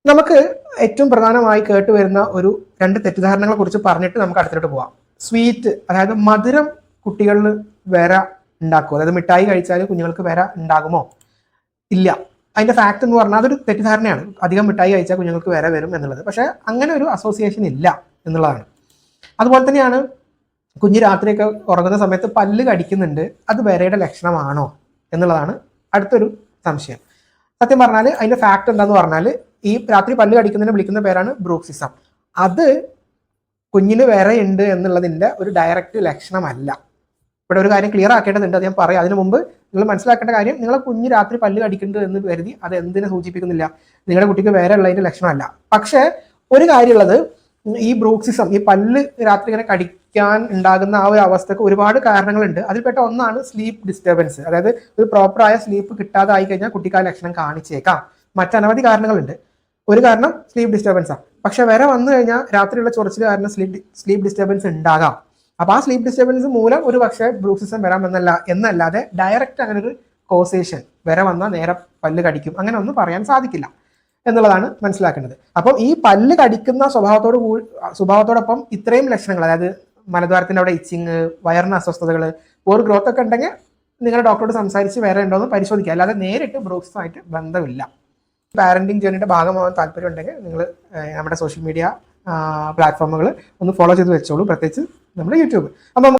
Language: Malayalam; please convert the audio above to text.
നമുക്ക് ഏറ്റവും പ്രധാനമായി കേട്ടുവരുന്ന ഒരു 2 തെറ്റിദ്ധാരണകളെ കുറിച്ച് പറഞ്ഞിട്ട് നമുക്ക് അടുത്തിട്ട് പോവാം. സ്വീറ്റ്, അതായത് മധുരം കുട്ടികളിൽ വിര ഉണ്ടാക്കുമോ? അതായത് മിഠായി കഴിച്ചാൽ കുഞ്ഞുങ്ങൾക്ക് വിര ഉണ്ടാകുമോ? ഇല്ല. അതിന്റെ ഫാക്ട് എന്ന് പറഞ്ഞാൽ അതൊരു തെറ്റിദ്ധാരണയാണ്. അധികം മിഠായി കഴിച്ചാൽ കുഞ്ഞുങ്ങൾക്ക് വിര വരും എന്നുള്ളത്. പക്ഷെ അങ്ങനെ ഒരു അസോസിയേഷൻ ഇല്ല എന്നുള്ളതാണ്. അതുപോലെ തന്നെയാണ് കുഞ്ഞ് രാത്രിയൊക്കെ ഉറങ്ങുന്ന സമയത്ത് പല്ല് കടിക്കുന്നുണ്ട്, അത് വിരയുടെ ലക്ഷണമാണോ എന്നുള്ളതാണ് അടുത്തൊരു സംശയം. സത്യം പറഞ്ഞാൽ അതിന്റെ ഫാക്ട് എന്താന്ന് പറഞ്ഞാൽ, ഈ രാത്രി പല്ല് കടിക്കുന്നതിനെ വിളിക്കുന്ന പേരാണ് ബ്രൂക്സിസം. അത് കുഞ്ഞിന് വിരയുണ്ട് എന്നുള്ളതിന്റെ ഒരു ഡയറക്റ്റ് ലക്ഷണമല്ല. ഇവിടെ ഒരു കാര്യം ക്ലിയർ ആക്കേണ്ടതുണ്ട്, അത് ഞാൻ പറയാം. അതിനു മുമ്പ് നിങ്ങൾ മനസ്സിലാക്കേണ്ട കാര്യം, നിങ്ങളെ കുഞ്ഞ് രാത്രി പല്ല് കടിക്കുന്നുണ്ട് എന്ന് കരുതി അത് എന്തിനെ സൂചിപ്പിക്കുന്നില്ല? നിങ്ങളുടെ കുട്ടിക്ക് വേറെ ഉള്ളതിന്റെ ലക്ഷണമല്ല. പക്ഷേ ഒരു കാര്യമുള്ളത്, ഈ ബ്രൂക്സിസം, ഈ പല്ല് രാത്രി ഇങ്ങനെ കടിക്കാൻ ഉണ്ടാകുന്ന ആ ഒരു അവസ്ഥക്ക് ഒരുപാട് കാരണങ്ങളുണ്ട്. അതിൽപ്പെട്ട ഒന്നാണ് സ്ലീപ്പ് ഡിസ്റ്റർബൻസ്. അതായത് ഒരു പ്രോപ്പറായ സ്ലീപ്പ് കിട്ടാതെ ആയി കഴിഞ്ഞാൽ കുട്ടിക്ക് ആ ലക്ഷണം കാണിച്ചേക്കാം. മറ്റനവധി കാരണങ്ങളുണ്ട്. ഒരു കാരണം സ്ലീപ്പ് ഡിസ്റ്റർബൻസാണ്. പക്ഷെ വരെ വന്നു കഴിഞ്ഞാൽ രാത്രിയുള്ള ചൊറിച്ചിൽ കാരണം സ്ലീപ്പ് ഡിസ്റ്റർബൻസ് ഉണ്ടാകാം. അപ്പൊ ആ സ്ലീപ്പ് ഡിസ്റ്റർബൻസ് മൂലം ഒരു പക്ഷേ ബ്രൂക്സിസം വരാം എന്നല്ലാതെ ഡയറക്റ്റ് അങ്ങനെ ഒരു കോസേഷൻ വരെ വന്നാൽ നേരെ പല്ല് കടിക്കും അങ്ങനെ ഒന്നും പറയാൻ സാധിക്കില്ല എന്നുള്ളതാണ് മനസ്സിലാക്കേണ്ടത്. അപ്പം ഈ പല്ല് കടിക്കുന്ന സ്വഭാവത്തോടൊപ്പം ഇത്രയും ലക്ഷണങ്ങൾ, അതായത് മലദ്വാരത്തിന്റെ അവിടെ ഇച്ചിങ്, വയറിന് അസ്വസ്ഥതകൾ, ഓർ ഗ്രോത്ത് ഒക്കെ ഉണ്ടെങ്കിൽ നിങ്ങളുടെ ഡോക്ടറോട് സംസാരിച്ച് വേറെ ഉണ്ടോ എന്ന് പരിശോധിക്കുക. അല്ലാതെ നേരിട്ട് ബ്രൂക്സിസമായിട്ട് ബന്ധമില്ല. പാരന്റിങ് ജേർണിയുടെ ഭാഗമാവാൻ താല്പര്യം ഉണ്ടെങ്കിൽ നിങ്ങൾ നമ്മുടെ സോഷ്യൽ മീഡിയ പ്ലാറ്റ്ഫോമുകൾ ഒന്ന് ഫോളോ ചെയ്ത് വെച്ചോളൂ, പ്രത്യേകിച്ച് നമ്മുടെ യൂട്യൂബ്. അപ്പം